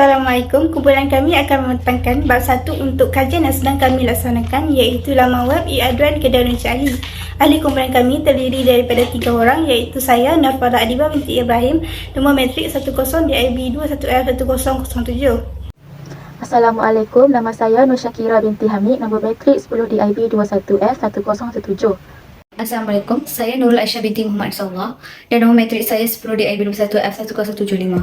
Assalamualaikum. Kumpulan kami akan mematangkan bab 1 untuk kajian yang sedang kami laksanakan, iaitu laman web e-aduan Kedah Encik Ali. Ahli kumpulan kami terdiri daripada 3 orang, iaitu saya, Narfada Adibah binti Ibrahim, nombor matrik 10 DIB 21F1007. Assalamualaikum, nama saya Nur Syakira binti Hamid, nombor matrik 10 DIB 21F1017. Assalamualaikum, saya Nurul Aisyah binti Muhammad Sallah dan nombor matrik saya 10 DIB 21F1075.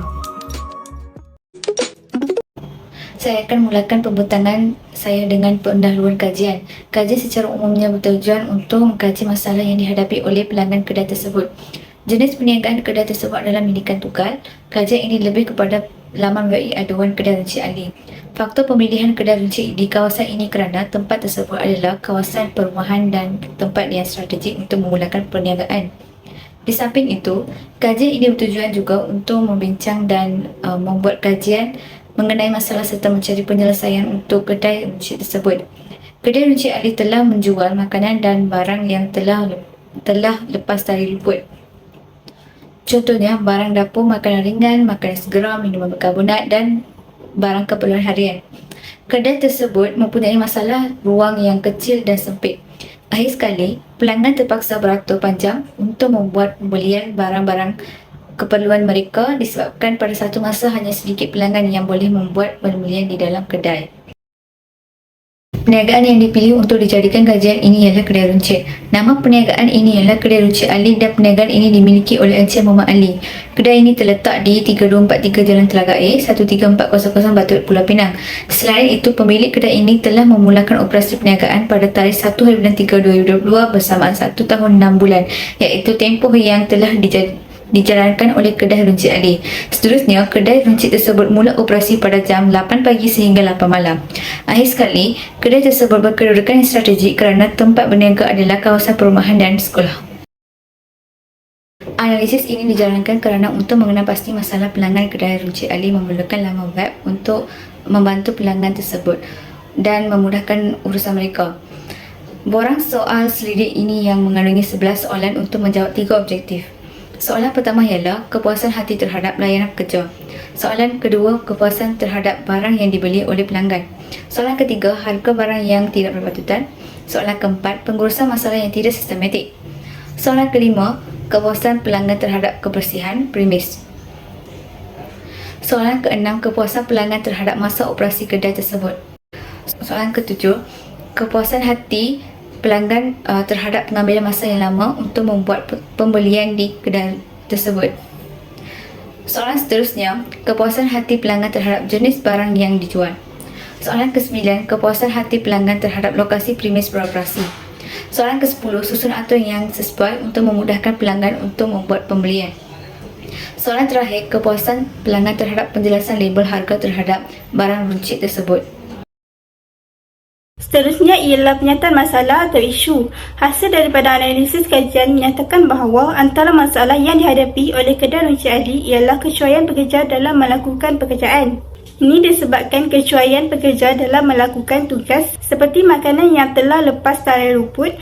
Saya akan mulakan pembentangan saya dengan pendahuluan kajian. Kajian secara umumnya bertujuan untuk mengkaji masalah yang dihadapi oleh pelanggan kedai tersebut. Jenis perniagaan kedai tersebut adalah milikan tunggal. Kajian ini lebih kepada laman web aduan Kedah Encik Ali. Faktor pemilihan Kedah Encik di kawasan ini kerana tempat tersebut adalah kawasan perumahan dan tempat yang strategik untuk memulakan perniagaan. Di samping itu, kajian ini bertujuan juga untuk membincang dan membuat kajian mengenai masalah serta mencari penyelesaian untuk kedai encik tersebut. Kedai Encik Ali telah menjual makanan dan barang yang telah lepas dari luput. Contohnya, barang dapur, makanan ringan, makanan segera, minuman berkarbonat dan barang keperluan harian. Kedai tersebut mempunyai masalah ruang yang kecil dan sempit. Akhir sekali, pelanggan terpaksa beratur panjang untuk membuat pembelian barang-barang keperluan mereka disebabkan pada satu masa hanya sedikit pelanggan yang boleh membuat pembelian di dalam kedai. Perniagaan yang dipilih untuk dijadikan kajian ini ialah Kedai Runcit. Nama perniagaan ini ialah Kedai Runcit Ali dan perniagaan ini dimiliki oleh Encik Muhammad Ali. Kedai ini terletak di 3243 Jalan Telaga A, 13400 Batu Pulau Pinang. Selain itu, pemilik kedai ini telah memulakan operasi perniagaan pada tarikh 1 bulan 3 2022 bersamaan 1 tahun 6 bulan, iaitu tempoh yang telah dijalankan oleh Kedai Runcit Ali. Seterusnya, Kedai Runcit tersebut mula operasi pada jam 8 pagi sehingga 8 malam. Akhir sekali, kedai tersebut berkedudukan yang strategik kerana tempat berniaga adalah kawasan perumahan dan sekolah. Analisis ini dijalankan kerana untuk mengenal pasti masalah pelanggan Kedai Runcit Ali memerlukan laman web untuk membantu pelanggan tersebut dan memudahkan urusan mereka. Borang soal selidik ini yang mengandungi 11 soalan untuk menjawab 3 objektif. Soalan pertama ialah kepuasan hati terhadap layanan pekerja. Soalan kedua, kepuasan terhadap barang yang dibeli oleh pelanggan. Soalan ketiga, harga barang yang tidak berpatutan. Soalan keempat, pengurusan masalah yang tidak sistematik. Soalan kelima, kepuasan pelanggan terhadap kebersihan premis. Soalan keenam, kepuasan pelanggan terhadap masa operasi kedai tersebut. Soalan ketujuh, kepuasan hati pelanggan terhadap pengambilan masa yang lama untuk membuat pembelian di kedai tersebut. Soalan seterusnya, kepuasan hati pelanggan terhadap jenis barang yang dijual. Soalan ke-9, kepuasan hati pelanggan terhadap lokasi premis beroperasi. Soalan ke-10, susun aturan yang sesuai untuk memudahkan pelanggan untuk membuat pembelian. Soalan terakhir, kepuasan pelanggan terhadap penjelasan label harga terhadap barang runcit tersebut. Seterusnya ialah penyataan masalah atau isu. Hasil daripada analisis kajian menyatakan bahawa antara masalah yang dihadapi oleh Kedai Encik Ali ialah kecuaian pekerja dalam melakukan pekerjaan. Ini disebabkan kecuaian pekerja dalam melakukan tugas seperti makanan yang telah lepas tarikh luput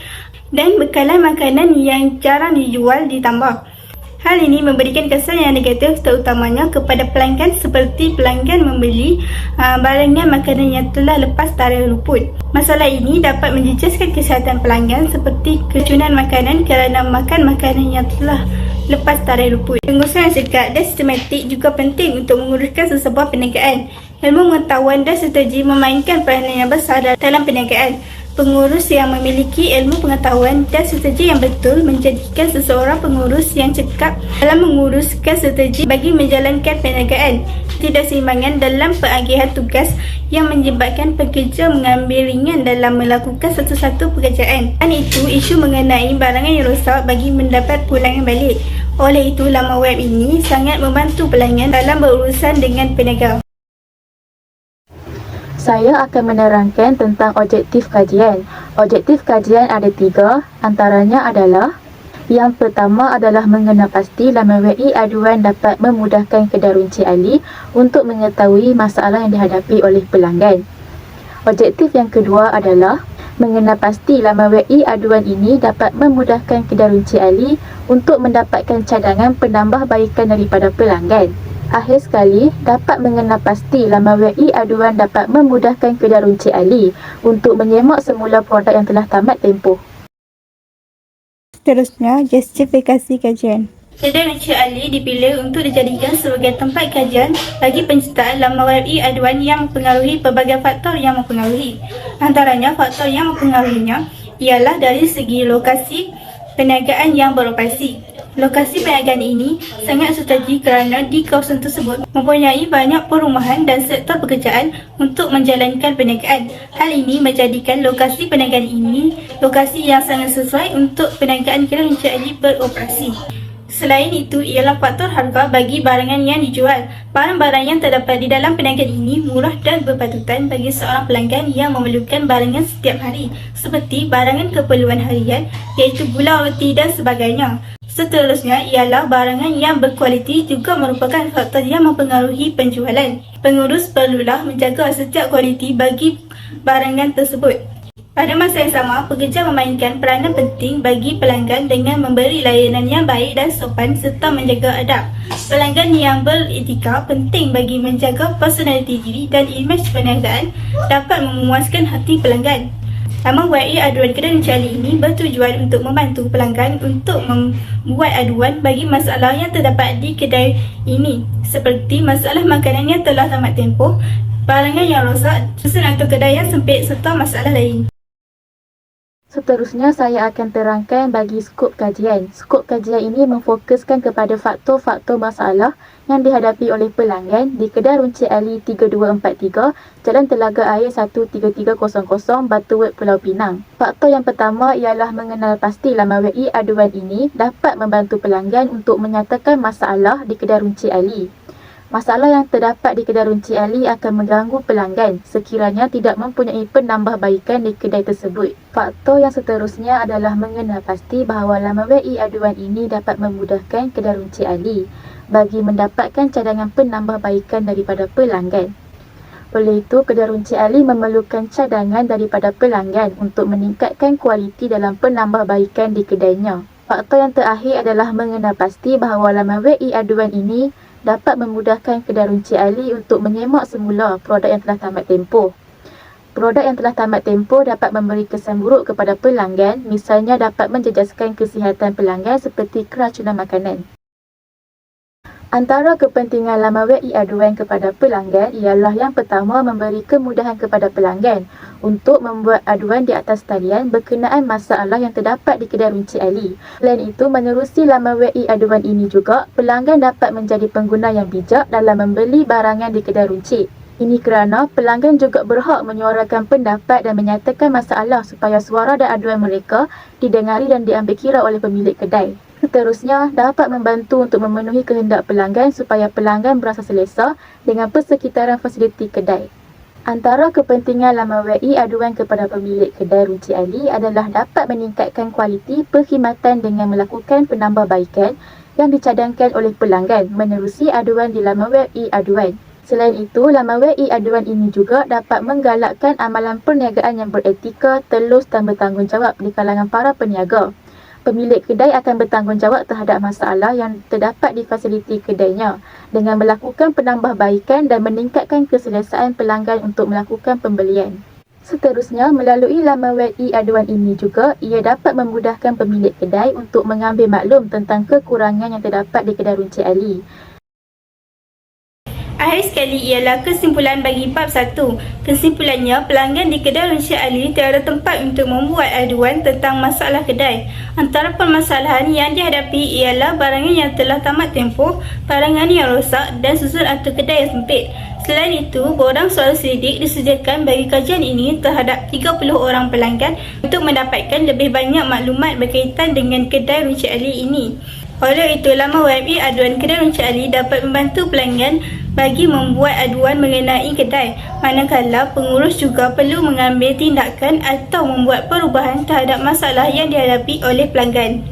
dan bekalan makanan yang jarang dijual ditambah. Hal ini memberikan kesan yang negatif terutamanya kepada pelanggan seperti pelanggan membeli barangan makanan yang telah lepas tarikh luput. Masalah ini dapat menjejaskan kesihatan pelanggan seperti keracunan makanan kerana makan makanan yang telah lepas tarikh luput. Pengurusan yang sekat dan sistematik juga penting untuk menguruskan sesebuah perniagaan. Ilmu pengetahuan dan strategi memainkan peranan yang besar dalam perniagaan. Pengurus yang memiliki ilmu pengetahuan dan strategi yang betul menjadikan seseorang pengurus yang cekap dalam menguruskan strategi bagi menjalankan perniagaan. Ketidakseimbangan dalam pengagihan tugas yang menyebabkan pekerja mengambil ringan dalam melakukan satu-satu pekerjaan. Dan itu isu mengenai barangan yang rosak bagi mendapat pulangan balik. Oleh itu, laman web ini sangat membantu pelanggan dalam berurusan dengan peniaga. Saya akan menerangkan tentang objektif kajian. Objektif kajian ada 3, antaranya adalah: yang pertama adalah mengenal pasti laman web e-aduan dapat memudahkan Kedai Encik Ali untuk mengetahui masalah yang dihadapi oleh pelanggan. Objektif yang kedua adalah mengenal pasti laman web e-aduan ini dapat memudahkan Kedai Encik Ali untuk mendapatkan cadangan penambahbaikan daripada pelanggan. Akhir sekali, dapat mengenal pasti laman web aduan dapat memudahkan kedai runcit Ali untuk menyemak semula produk yang telah tamat tempoh. Seterusnya, justifikasi kajian. Kedai runcit Ali dipilih untuk dijadikan sebagai tempat kajian bagi penciptaan laman web aduan yang mempengaruhi pelbagai faktor yang mempengaruhi. Antaranya faktor yang mempengaruhinya ialah dari segi lokasi perniagaan yang beroperasi. Lokasi perniagaan ini sangat strategi kerana di kawasan tersebut mempunyai banyak perumahan dan sektor pekerjaan untuk menjalankan perniagaan. Hal ini menjadikan lokasi perniagaan ini lokasi yang sangat sesuai untuk perniagaan kedai runcit Ali beroperasi. Selain itu ialah faktor harga bagi barangan yang dijual. Barang-barang yang terdapat di dalam perniagaan ini murah dan berpatutan bagi seorang pelanggan yang memerlukan barangan setiap hari seperti barangan keperluan harian iaitu gula, roti dan sebagainya. Seterusnya ialah barangan yang berkualiti juga merupakan faktor yang mempengaruhi penjualan. Pengurus perlulah menjaga setiap kualiti bagi barangan tersebut. Pada masa yang sama, pekerja memainkan peranan penting bagi pelanggan dengan memberi layanan yang baik dan sopan serta menjaga adab. Pelanggan yang beretika penting bagi menjaga personaliti diri dan imej perniagaan dapat memuaskan hati pelanggan. Laman web aduan kedai runcit Ali ini bertujuan untuk membantu pelanggan untuk membuat aduan bagi masalah yang terdapat di kedai ini seperti masalah makanan yang telah tamat tempoh, barangan yang rosak, susun atau kedai yang sempit serta masalah lain. Seterusnya, saya akan terangkan bagi skop kajian. Skop kajian ini memfokuskan kepada faktor-faktor masalah yang dihadapi oleh pelanggan di kedai runcit Ali 3243, Jalan Telaga Air 13300, Batuwet, Pulau Pinang. Faktor yang pertama ialah mengenal pasti laman web aduan ini dapat membantu pelanggan untuk menyatakan masalah di kedai runcit Ali. Masalah yang terdapat di kedai runcit Ali akan mengganggu pelanggan sekiranya tidak mempunyai penambahbaikan di kedai tersebut. Faktor yang seterusnya adalah mengenal pasti bahawa laman web aduan ini dapat memudahkan kedai runcit Ali bagi mendapatkan cadangan penambahbaikan daripada pelanggan. Oleh itu, kedai runcit Ali memerlukan cadangan daripada pelanggan untuk meningkatkan kualiti dalam penambahbaikan di kedainya. Faktor yang terakhir adalah mengenal pasti bahawa laman web aduan ini dapat memudahkan kedai runcit Ali untuk menyemak semula produk yang telah tamat tempoh. Produk yang telah tamat tempoh dapat memberi kesan buruk kepada pelanggan, misalnya dapat menjejaskan kesihatan pelanggan seperti keracunan makanan. Antara kepentingan laman web aduan kepada pelanggan ialah yang pertama memberi kemudahan kepada pelanggan untuk membuat aduan di atas talian berkenaan masalah yang terdapat di kedai runcit Ali. Selain itu, menerusi laman web aduan ini juga, pelanggan dapat menjadi pengguna yang bijak dalam membeli barangan di kedai runcit. Ini kerana pelanggan juga berhak menyuarakan pendapat dan menyatakan masalah supaya suara dan aduan mereka didengari dan diambil kira oleh pemilik kedai. Seterusnya, dapat membantu untuk memenuhi kehendak pelanggan supaya pelanggan berasa selesa dengan persekitaran fasiliti kedai. Antara kepentingan laman web aduan kepada pemilik kedai runcit Ali adalah dapat meningkatkan kualiti perkhidmatan dengan melakukan penambahbaikan yang dicadangkan oleh pelanggan menerusi aduan di laman web aduan. Selain itu, laman web aduan ini juga dapat menggalakkan amalan perniagaan yang beretika, telus dan bertanggungjawab di kalangan para peniaga. Pemilik kedai akan bertanggungjawab terhadap masalah yang terdapat di fasiliti kedainya dengan melakukan penambahbaikan dan meningkatkan keselesaan pelanggan untuk melakukan pembelian. Seterusnya, melalui laman web aduan ini juga, ia dapat memudahkan pemilik kedai untuk mengambil maklum tentang kekurangan yang terdapat di kedai runcit Ali. Akhir sekali ialah kesimpulan bagi bab 1. Kesimpulannya, pelanggan di kedai runcit Ali tiada tempat untuk membuat aduan tentang masalah kedai. Antara permasalahan yang dihadapi ialah barangan yang telah tamat tempoh, barangan yang rosak dan susun atau kedai yang sempit. Selain itu, borang soal selidik disediakan bagi kajian ini terhadap 30 orang pelanggan untuk mendapatkan lebih banyak maklumat berkaitan dengan kedai runcit Ali ini. Oleh itu, laman web aduan kedai runcit Ali dapat membantu pelanggan bagi membuat aduan mengenai kedai, manakala pengurus juga perlu mengambil tindakan atau membuat perubahan terhadap masalah yang dihadapi oleh pelanggan.